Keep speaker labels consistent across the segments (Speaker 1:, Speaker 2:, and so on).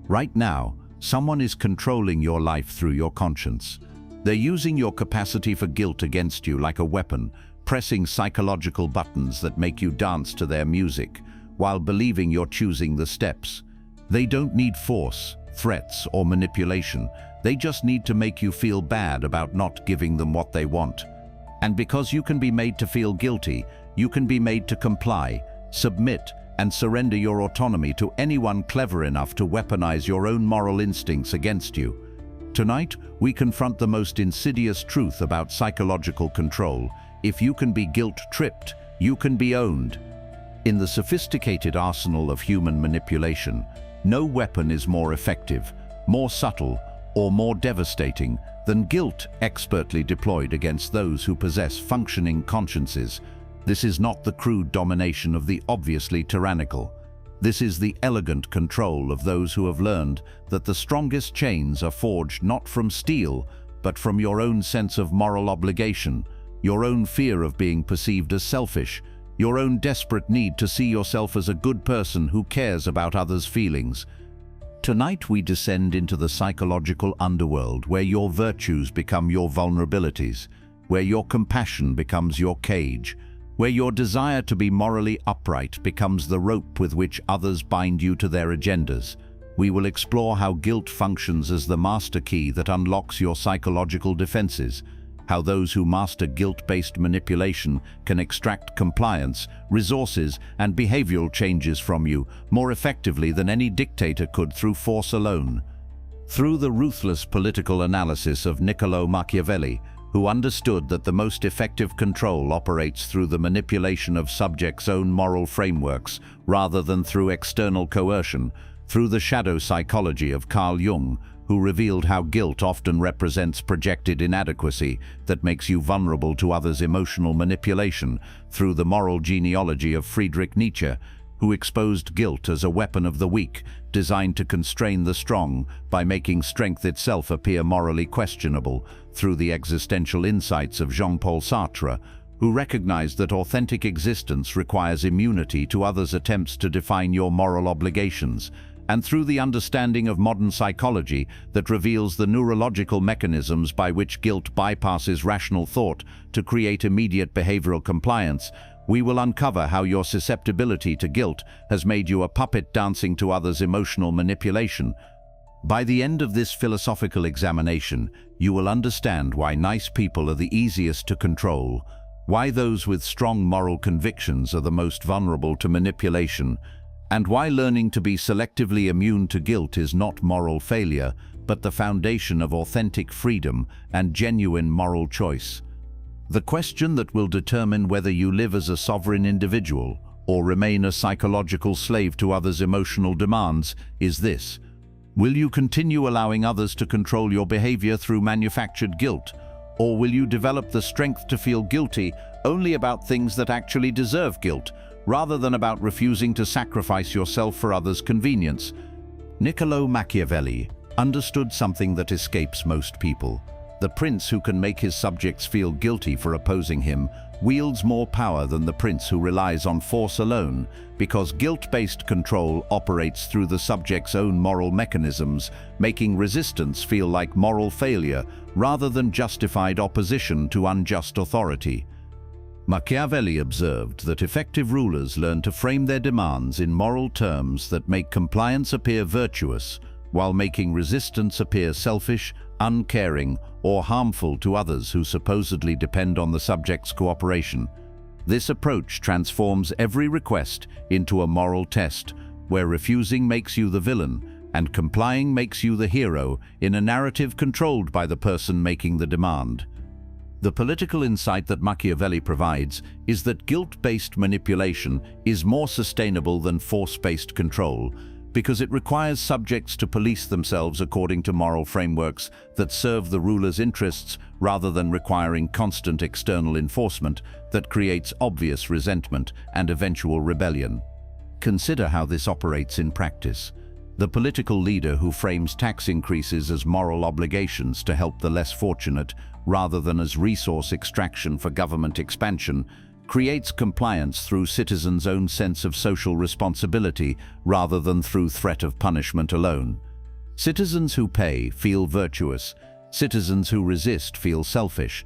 Speaker 1: Right now, someone is controlling your life through your conscience. They're using your capacity for guilt against you like a weapon, pressing psychological buttons that make you dance to their music, while believing you're choosing the steps. They don't need force, threats, or manipulation. They just need to make you feel bad about not giving them what they want. And because you can be made to feel guilty, you can be made to comply, submit, and surrender your autonomy to anyone clever enough to weaponize your own moral instincts against you. Tonight, we confront the most insidious truth about psychological control. If you can be guilt-tripped, you can be owned. In the sophisticated arsenal of human manipulation, no weapon is more effective, more subtle, or more devastating than guilt expertly deployed against those who possess functioning consciences. This is not the crude domination of the obviously tyrannical. This is the elegant control of those who have learned that the strongest chains are forged not from steel, but from your own sense of moral obligation, your own fear of being perceived as selfish, your own desperate need to see yourself as a good person who cares about others' feelings. Tonight we descend into the psychological underworld where your virtues become your vulnerabilities, where your compassion becomes your cage, where your desire to be morally upright becomes the rope with which others bind you to their agendas. We will explore how guilt functions as the master key that unlocks your psychological defenses, how those who master guilt-based manipulation can extract compliance, resources, and behavioral changes from you more effectively than any dictator could through force alone. Through the ruthless political analysis of Niccolò Machiavelli, who understood that the most effective control operates through the manipulation of subjects' own moral frameworks rather than through external coercion, through the shadow psychology of Carl Jung, who revealed how guilt often represents projected inadequacy that makes you vulnerable to others' emotional manipulation, through the moral genealogy of Friedrich Nietzsche, who exposed guilt as a weapon of the weak, designed to constrain the strong by making strength itself appear morally questionable, through the existential insights of Jean-Paul Sartre, who recognized that authentic existence requires immunity to others' attempts to define your moral obligations, and through the understanding of modern psychology that reveals the neurological mechanisms by which guilt bypasses rational thought to create immediate behavioral compliance. We will uncover how your susceptibility to guilt has made you a puppet dancing to others' emotional manipulation. By the end of this philosophical examination, you will understand why nice people are the easiest to control, why those with strong moral convictions are the most vulnerable to manipulation, and why learning to be selectively immune to guilt is not moral failure, but the foundation of authentic freedom and genuine moral choice. The question that will determine whether you live as a sovereign individual or remain a psychological slave to others' emotional demands is this: will you continue allowing others to control your behavior through manufactured guilt, or will you develop the strength to feel guilty only about things that actually deserve guilt, rather than about refusing to sacrifice yourself for others' convenience? Niccolò Machiavelli understood something that escapes most people. The prince who can make his subjects feel guilty for opposing him wields more power than the prince who relies on force alone, because guilt-based control operates through the subject's own moral mechanisms, making resistance feel like moral failure rather than justified opposition to unjust authority. Machiavelli observed that effective rulers learn to frame their demands in moral terms that make compliance appear virtuous, while making resistance appear selfish, uncaring, or harmful to others who supposedly depend on the subject's cooperation. This approach transforms every request into a moral test, where refusing makes you the villain and complying makes you the hero in a narrative controlled by the person making the demand. The political insight that Machiavelli provides is that guilt-based manipulation is more sustainable than force-based control, because it requires subjects to police themselves according to moral frameworks that serve the ruler's interests rather than requiring constant external enforcement that creates obvious resentment and eventual rebellion. Consider how this operates in practice. The political leader who frames tax increases as moral obligations to help the less fortunate rather than as resource extraction for government expansion creates compliance through citizens' own sense of social responsibility rather than through threat of punishment alone. Citizens who pay feel virtuous. Citizens who resist feel selfish.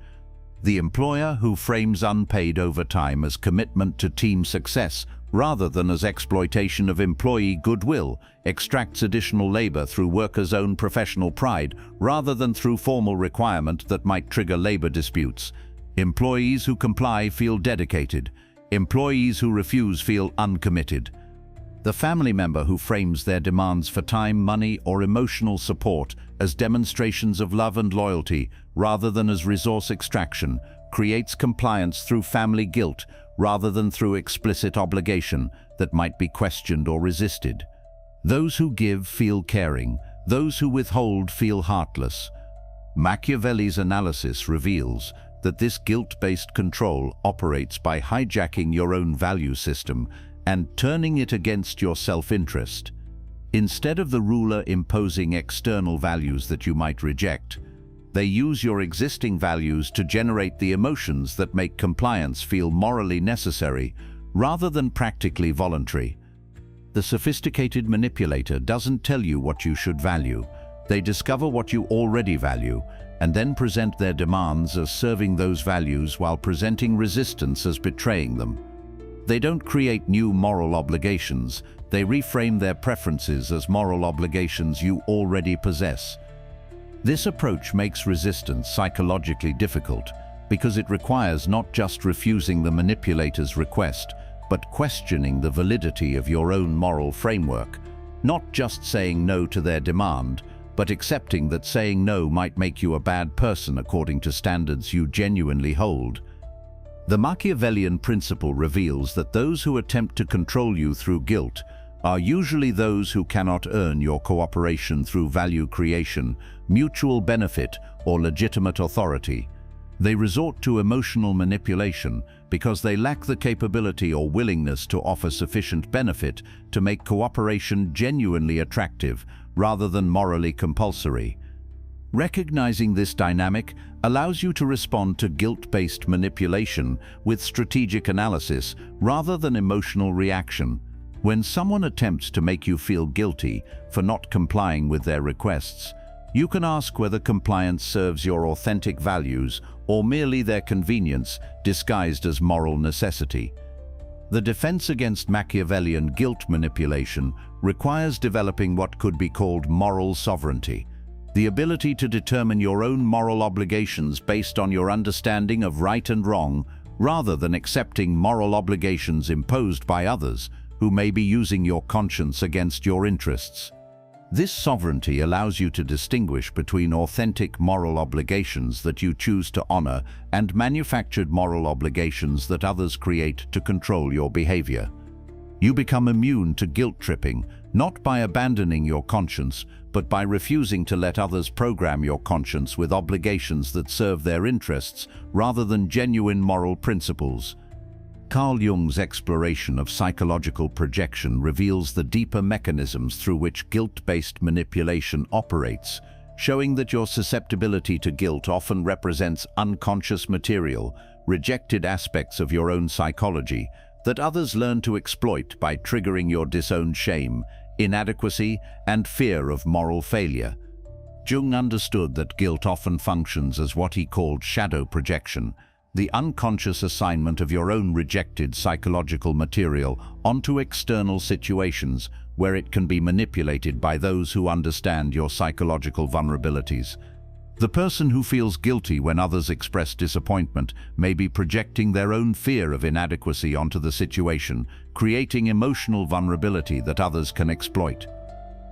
Speaker 1: The employer who frames unpaid overtime as commitment to team success rather than as exploitation of employee goodwill extracts additional labor through workers' own professional pride rather than through formal requirement that might trigger labor disputes. Employees who comply feel dedicated. Employees who refuse feel uncommitted. The family member who frames their demands for time, money, or emotional support as demonstrations of love and loyalty rather than as resource extraction creates compliance through family guilt rather than through explicit obligation that might be questioned or resisted. Those who give feel caring. Those who withhold feel heartless. Machiavelli's analysis reveals that this guilt-based control operates by hijacking your own value system and turning it against your self-interest. Instead of the ruler imposing external values that you might reject, they use your existing values to generate the emotions that make compliance feel morally necessary rather than practically voluntary. The sophisticated manipulator doesn't tell you what you should value. They discover what you already value and then present their demands as serving those values while presenting resistance as betraying them. They don't create new moral obligations. They reframe their preferences as moral obligations you already possess. This approach makes resistance psychologically difficult because it requires not just refusing the manipulator's request, but questioning the validity of your own moral framework, not just saying no to their demand, but accepting that saying no might make you a bad person according to standards you genuinely hold. The Machiavellian principle reveals that those who attempt to control you through guilt are usually those who cannot earn your cooperation through value creation, mutual benefit, or legitimate authority. They resort to emotional manipulation because they lack the capability or willingness to offer sufficient benefit to make cooperation genuinely attractive rather than morally compulsory. Recognizing this dynamic allows you to respond to guilt-based manipulation with strategic analysis rather than emotional reaction. When someone attempts to make you feel guilty for not complying with their requests, you can ask whether compliance serves your authentic values or merely their convenience disguised as moral necessity. The defense against Machiavellian guilt manipulation requires developing what could be called moral sovereignty, the ability to determine your own moral obligations based on your understanding of right and wrong, rather than accepting moral obligations imposed by others who may be using your conscience against your interests. This sovereignty allows you to distinguish between authentic moral obligations that you choose to honor and manufactured moral obligations that others create to control your behavior. You become immune to guilt tripping, not by abandoning your conscience, but by refusing to let others program your conscience with obligations that serve their interests rather than genuine moral principles. Carl Jung's exploration of psychological projection reveals the deeper mechanisms through which guilt-based manipulation operates, showing that your susceptibility to guilt often represents unconscious material, rejected aspects of your own psychology, that others learn to exploit by triggering your disowned shame, inadequacy, and fear of moral failure. Jung understood that guilt often functions as what he called shadow projection, the unconscious assignment of your own rejected psychological material onto external situations where it can be manipulated by those who understand your psychological vulnerabilities. The person who feels guilty when others express disappointment may be projecting their own fear of inadequacy onto the situation, creating emotional vulnerability that others can exploit.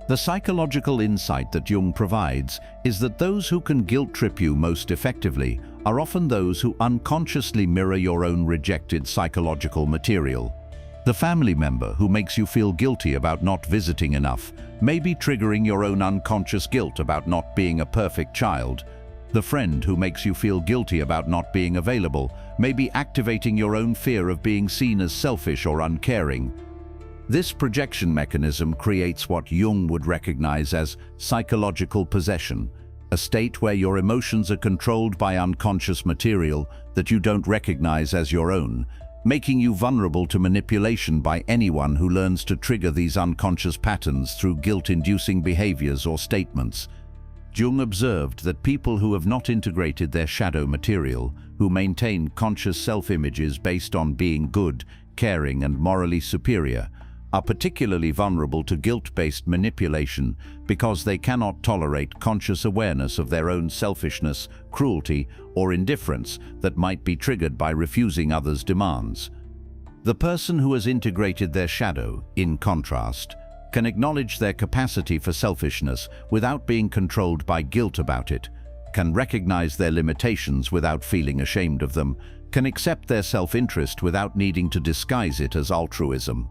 Speaker 1: The psychological insight that Jung provides is that those who can guilt-trip you most effectively are often those who unconsciously mirror your own rejected psychological material. The family member who makes you feel guilty about not visiting enough may be triggering your own unconscious guilt about not being a perfect child. The friend who makes you feel guilty about not being available may be activating your own fear of being seen as selfish or uncaring. This projection mechanism creates what Jung would recognize as psychological possession, a state where your emotions are controlled by unconscious material that you don't recognize as your own, making you vulnerable to manipulation by anyone who learns to trigger these unconscious patterns through guilt-inducing behaviors or statements. Jung observed that people who have not integrated their shadow material, who maintain conscious self-images based on being good, caring, and morally superior, are particularly vulnerable to guilt-based manipulation because they cannot tolerate conscious awareness of their own selfishness, cruelty, or indifference that might be triggered by refusing others' demands. The person who has integrated their shadow, in contrast, can acknowledge their capacity for selfishness without being controlled by guilt about it, can recognize their limitations without feeling ashamed of them, can accept their self-interest without needing to disguise it as altruism.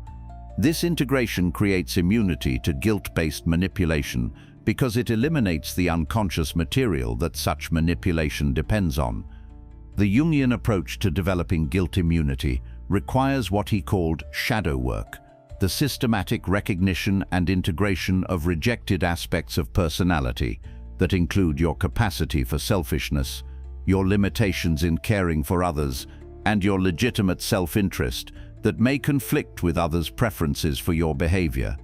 Speaker 1: This integration creates immunity to guilt-based manipulation because it eliminates the unconscious material that such manipulation depends on. The Jungian approach to developing guilt immunity requires what he called shadow work, the systematic recognition and integration of rejected aspects of personality that include your capacity for selfishness, your limitations in caring for others, and your legitimate self-interest that may conflict with others' preferences for your behavior.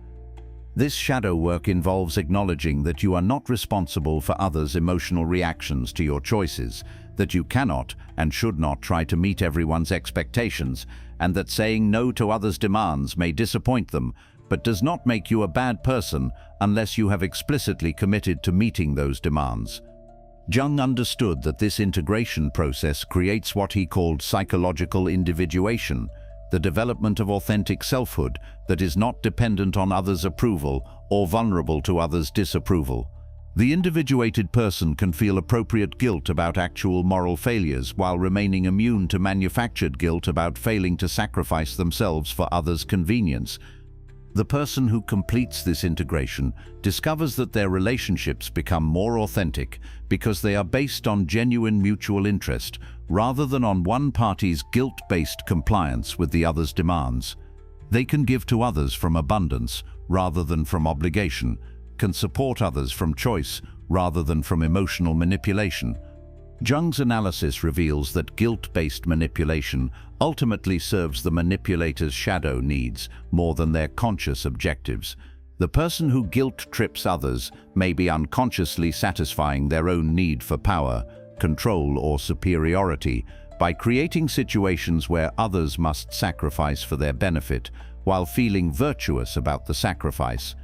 Speaker 1: This shadow work involves acknowledging that you are not responsible for others' emotional reactions to your choices, that you cannot and should not try to meet everyone's expectations, and that saying no to others' demands may disappoint them, but does not make you a bad person unless you have explicitly committed to meeting those demands. Jung understood that this integration process creates what he called psychological individuation, the development of authentic selfhood that is not dependent on others' approval or vulnerable to others' disapproval. The individuated person can feel appropriate guilt about actual moral failures while remaining immune to manufactured guilt about failing to sacrifice themselves for others' convenience. The person who completes this integration discovers that their relationships become more authentic because they are based on genuine mutual interest rather than on one party's guilt-based compliance with the other's demands. They can give to others from abundance rather than from obligation, can support others from choice rather than from emotional manipulation. Jung's analysis reveals that guilt-based manipulation ultimately serves the manipulator's shadow needs more than their conscious objectives. The person who guilt-trips others may be unconsciously satisfying their own need for power, control, or superiority by creating situations where others must sacrifice for their benefit while feeling virtuous about the sacrifice.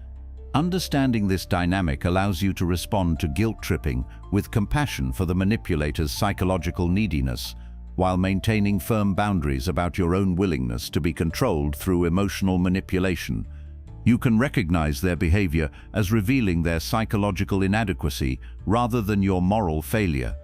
Speaker 1: Understanding this dynamic allows you to respond to guilt-tripping with compassion for the manipulator's psychological neediness, while maintaining firm boundaries about your own willingness to be controlled through emotional manipulation. You can recognize their behavior as revealing their psychological inadequacy rather than your moral failure.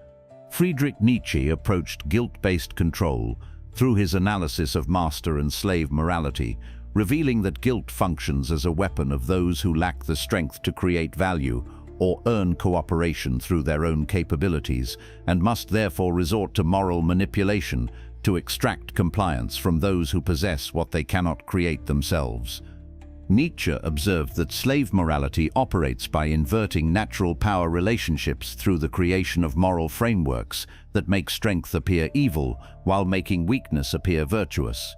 Speaker 1: Friedrich Nietzsche approached guilt-based control through his analysis of master and slave morality, revealing that guilt functions as a weapon of those who lack the strength to create value or earn cooperation through their own capabilities, and must therefore resort to moral manipulation to extract compliance from those who possess what they cannot create themselves. Nietzsche observed that slave morality operates by inverting natural power relationships through the creation of moral frameworks that make strength appear evil while making weakness appear virtuous.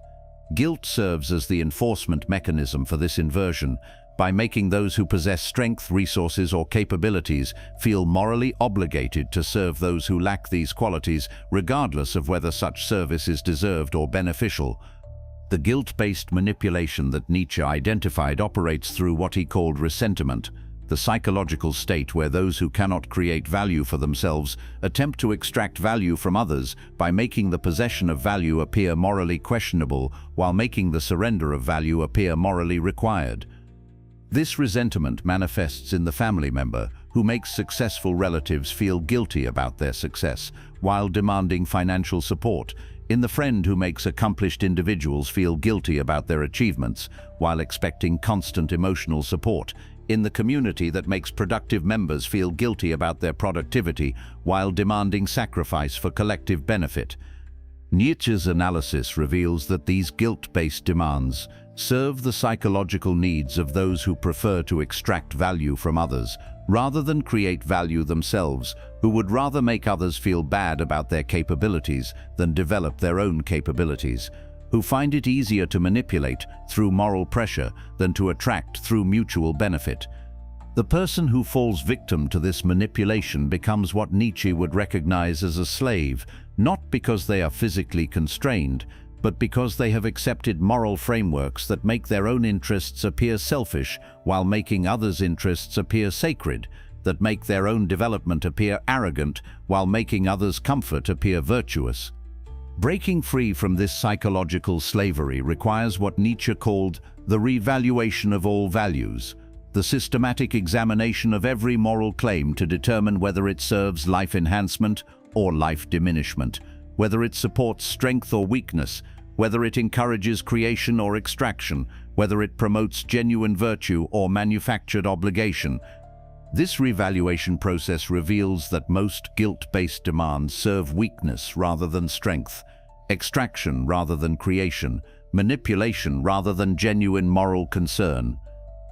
Speaker 1: Guilt serves as the enforcement mechanism for this inversion by making those who possess strength, resources, or capabilities feel morally obligated to serve those who lack these qualities, regardless of whether such service is deserved or beneficial. The guilt-based manipulation that Nietzsche identified operates through what he called ressentiment, the psychological state where those who cannot create value for themselves attempt to extract value from others by making the possession of value appear morally questionable while making the surrender of value appear morally required. This resentment manifests in the family member who makes successful relatives feel guilty about their success while demanding financial support, in the friend who makes accomplished individuals feel guilty about their achievements while expecting constant emotional support, in the community that makes productive members feel guilty about their productivity while demanding sacrifice for collective benefit. Nietzsche's analysis reveals that these guilt-based demands serve the psychological needs of those who prefer to extract value from others rather than create value themselves, who would rather make others feel bad about their capabilities than develop their own capabilities. who find it easier to manipulate through moral pressure than to attract through mutual benefit. The person who falls victim to this manipulation becomes what Nietzsche would recognize as a slave, not because they are physically constrained, but because they have accepted moral frameworks that make their own interests appear selfish while making others' interests appear sacred, that make their own development appear arrogant while making others' comfort appear virtuous. Breaking free from this psychological slavery requires what Nietzsche called the revaluation of all values, the systematic examination of every moral claim to determine whether it serves life enhancement or life diminishment, whether it supports strength or weakness, whether it encourages creation or extraction, whether it promotes genuine virtue or manufactured obligation. This revaluation process reveals that most guilt-based demands serve weakness rather than strength, extraction rather than creation, manipulation rather than genuine moral concern.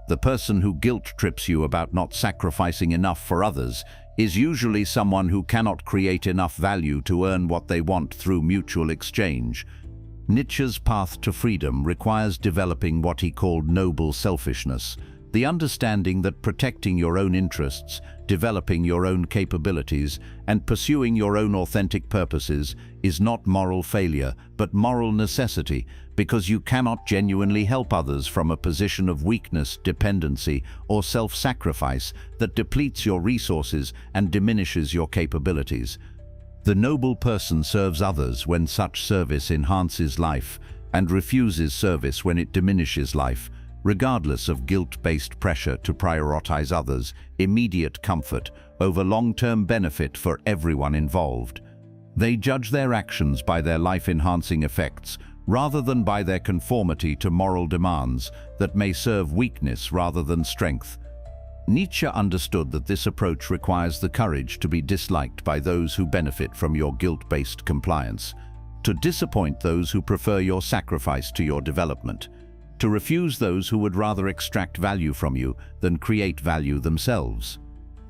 Speaker 1: The person who guilt-trips you about not sacrificing enough for others is usually someone who cannot create enough value to earn what they want through mutual exchange. Nietzsche's path to freedom requires developing what he called noble selfishness, the understanding that protecting your own interests, developing your own capabilities, and pursuing your own authentic purposes is not moral failure, but moral necessity, because you cannot genuinely help others from a position of weakness, dependency, or self-sacrifice that depletes your resources and diminishes your capabilities. The noble person serves others when such service enhances life, and refuses service when it diminishes life, regardless of guilt-based pressure to prioritize others' immediate comfort over long-term benefit for everyone involved. They judge their actions by their life-enhancing effects, rather than by their conformity to moral demands that may serve weakness rather than strength. Nietzsche understood that this approach requires the courage to be disliked by those who benefit from your guilt-based compliance, to disappoint those who prefer your sacrifice to your development, to refuse those who would rather extract value from you than create value themselves.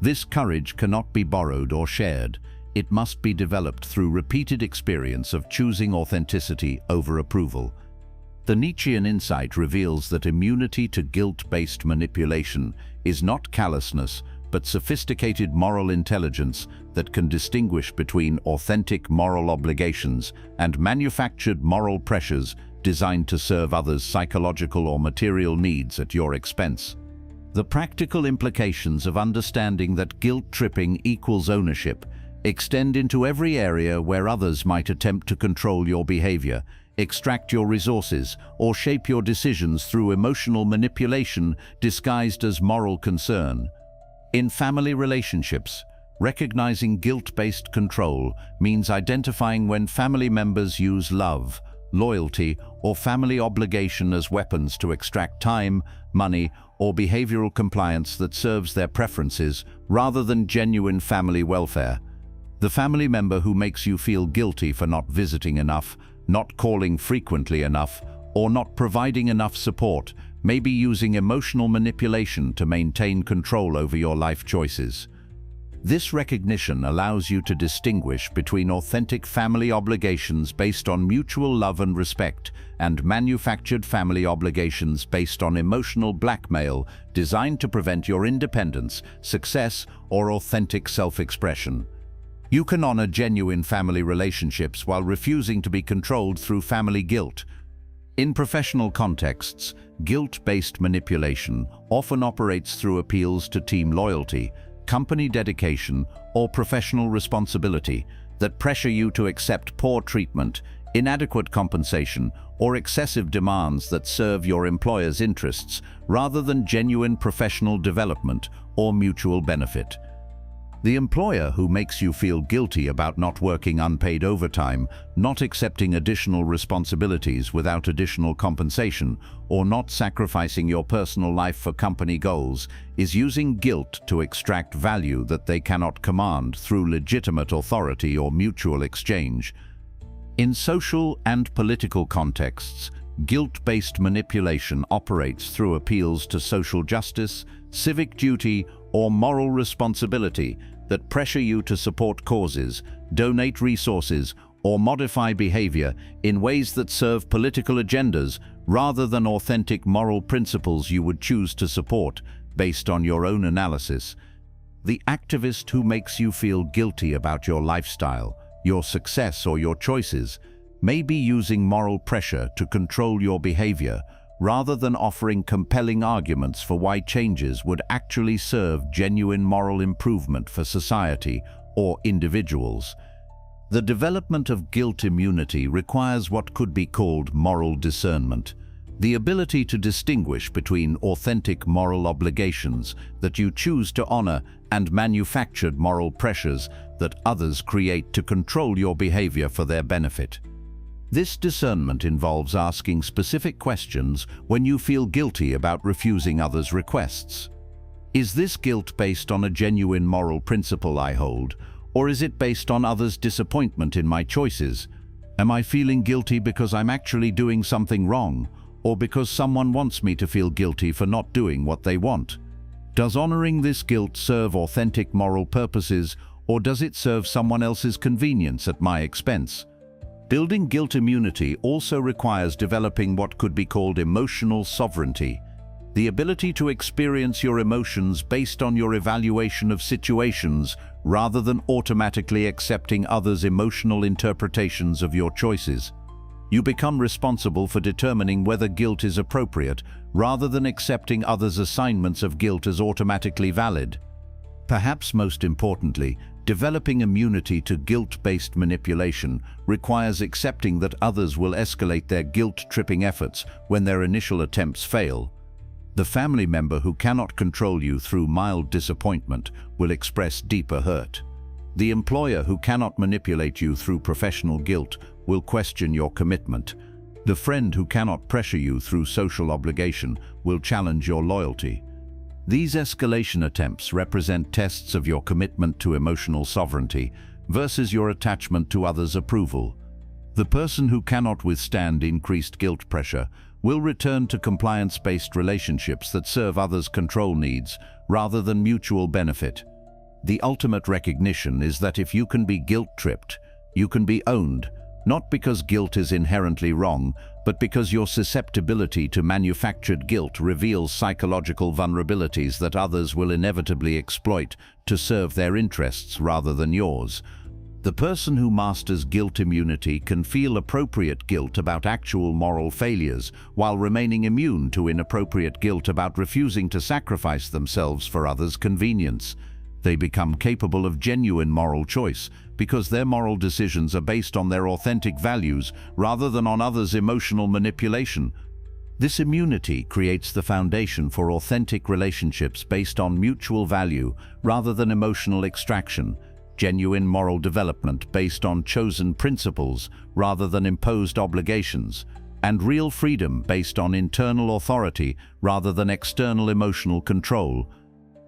Speaker 1: This courage cannot be borrowed or shared. It must be developed through repeated experience of choosing authenticity over approval. The Nietzschean insight reveals that immunity to guilt-based manipulation is not callousness, but sophisticated moral intelligence that can distinguish between authentic moral obligations and manufactured moral pressures designed to serve others' psychological or material needs at your expense. The practical implications of understanding that guilt-tripping equals ownership extend into every area where others might attempt to control your behavior, extract your resources, or shape your decisions through emotional manipulation disguised as moral concern. In family relationships, recognizing guilt-based control means identifying when family members use love, loyalty, or family obligation as weapons to extract time, money, or behavioral compliance that serves their preferences rather than genuine family welfare. The family member who makes you feel guilty for not visiting enough, not calling frequently enough, or not providing enough support may be using emotional manipulation to maintain control over your life choices. This recognition allows you to distinguish between authentic family obligations based on mutual love and respect and manufactured family obligations based on emotional blackmail designed to prevent your independence, success, or authentic self-expression. You can honor genuine family relationships while refusing to be controlled through family guilt. In professional contexts, guilt-based manipulation often operates through appeals to team loyalty, company dedication, or professional responsibility that pressure you to accept poor treatment, inadequate compensation, or excessive demands that serve your employer's interests rather than genuine professional development or mutual benefit. The employer who makes you feel guilty about not working unpaid overtime, not accepting additional responsibilities without additional compensation, or not sacrificing your personal life for company goals is using guilt to extract value that they cannot command through legitimate authority or mutual exchange. In social and political contexts, guilt-based manipulation operates through appeals to social justice, civic duty, or moral responsibility that pressure you to support causes, donate resources, or modify behavior in ways that serve political agendas rather than authentic moral principles you would choose to support based on your own analysis. The activist who makes you feel guilty about your lifestyle, your success, or your choices may be using moral pressure to control your behavior rather than offering compelling arguments for why changes would actually serve genuine moral improvement for society or individuals. The development of guilt immunity requires what could be called moral discernment, the ability to distinguish between authentic moral obligations that you choose to honor and manufactured moral pressures that others create to control your behavior for their benefit. This discernment involves asking specific questions when you feel guilty about refusing others' requests. Is this guilt based on a genuine moral principle I hold, or is it based on others' disappointment in my choices? Am I feeling guilty because I'm actually doing something wrong, or because someone wants me to feel guilty for not doing what they want? Does honoring this guilt serve authentic moral purposes, or does it serve someone else's convenience at my expense? Building guilt immunity also requires developing what could be called emotional sovereignty, the ability to experience your emotions based on your evaluation of situations rather than automatically accepting others' emotional interpretations of your choices. You become responsible for determining whether guilt is appropriate rather than accepting others' assignments of guilt as automatically valid. Perhaps most importantly, developing immunity to guilt-based manipulation requires accepting that others will escalate their guilt-tripping efforts when their initial attempts fail. The family member who cannot control you through mild disappointment will express deeper hurt. The employer who cannot manipulate you through professional guilt will question your commitment. The friend who cannot pressure you through social obligation will challenge your loyalty. These escalation attempts represent tests of your commitment to emotional sovereignty versus your attachment to others' approval. The person who cannot withstand increased guilt pressure will return to compliance-based relationships that serve others' control needs rather than mutual benefit. The ultimate recognition is that if you can be guilt-tripped, you can be owned, not because guilt is inherently wrong, but because your susceptibility to manufactured guilt reveals psychological vulnerabilities that others will inevitably exploit to serve their interests rather than yours. The person who masters guilt immunity can feel appropriate guilt about actual moral failures while remaining immune to inappropriate guilt about refusing to sacrifice themselves for others' convenience. They become capable of genuine moral choice because their moral decisions are based on their authentic values rather than on others' emotional manipulation. This immunity creates the foundation for authentic relationships based on mutual value rather than emotional extraction, genuine moral development based on chosen principles rather than imposed obligations, and real freedom based on internal authority rather than external emotional control.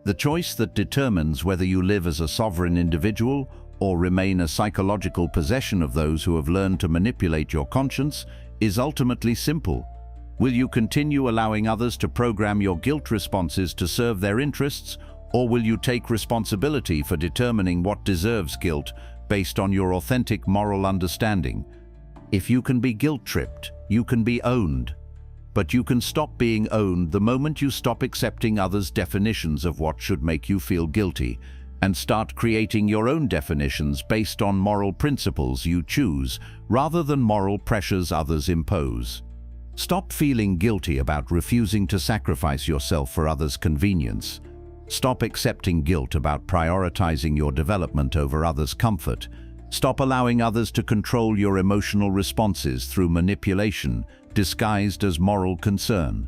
Speaker 1: The choice that determines whether you live as a sovereign individual or remain a psychological possession of those who have learned to manipulate your conscience is ultimately simple. Will you continue allowing others to program your guilt responses to serve their interests, or will you take responsibility for determining what deserves guilt based on your authentic moral understanding? If you can be guilt-tripped, you can be owned. But you can stop being owned the moment you stop accepting others' definitions of what should make you feel guilty and start creating your own definitions based on moral principles you choose rather than moral pressures others impose. Stop feeling guilty about refusing to sacrifice yourself for others' convenience. Stop accepting guilt about prioritizing your development over others' comfort. Stop allowing others to control your emotional responses through manipulation disguised as moral concern.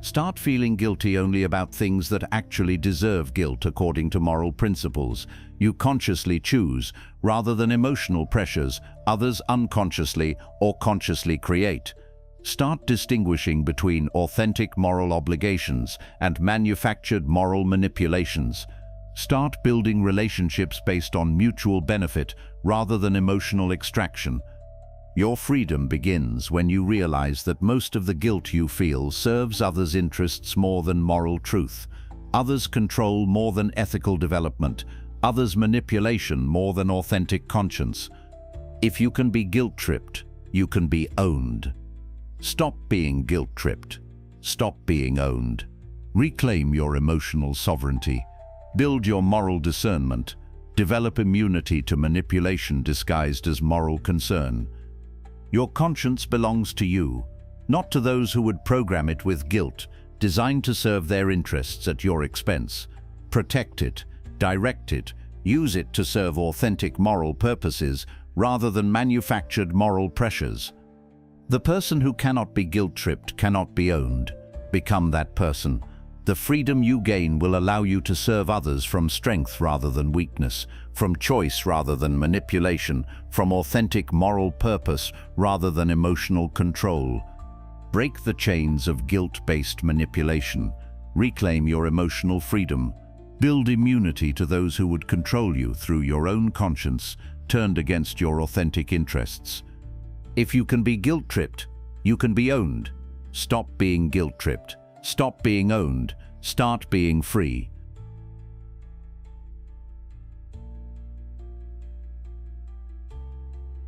Speaker 1: Start feeling guilty only about things that actually deserve guilt according to moral principles you consciously choose, rather than emotional pressures others unconsciously or consciously create. Start distinguishing between authentic moral obligations and manufactured moral manipulations. Start building relationships based on mutual benefit rather than emotional extraction. Your freedom begins when you realize that most of the guilt you feel serves others' interests more than moral truth, others' control more than ethical development, others' manipulation more than authentic conscience. If you can be guilt-tripped, you can be owned. Stop being guilt-tripped. Stop being owned. Reclaim your emotional sovereignty. Build your moral discernment. Develop immunity to manipulation disguised as moral concern. Your conscience belongs to you, not to those who would program it with guilt, designed to serve their interests at your expense. Protect it, direct it, use it to serve authentic moral purposes rather than manufactured moral pressures. The person who cannot be guilt-tripped cannot be owned. Become that person. The freedom you gain will allow you to serve others from strength rather than weakness, from choice rather than manipulation, from authentic moral purpose rather than emotional control. Break the chains of guilt-based manipulation. Reclaim your emotional freedom. Build immunity to those who would control you through your own conscience, turned against your authentic interests. If you can be guilt-tripped, you can be owned. Stop being guilt-tripped. Stop being owned. Start being free.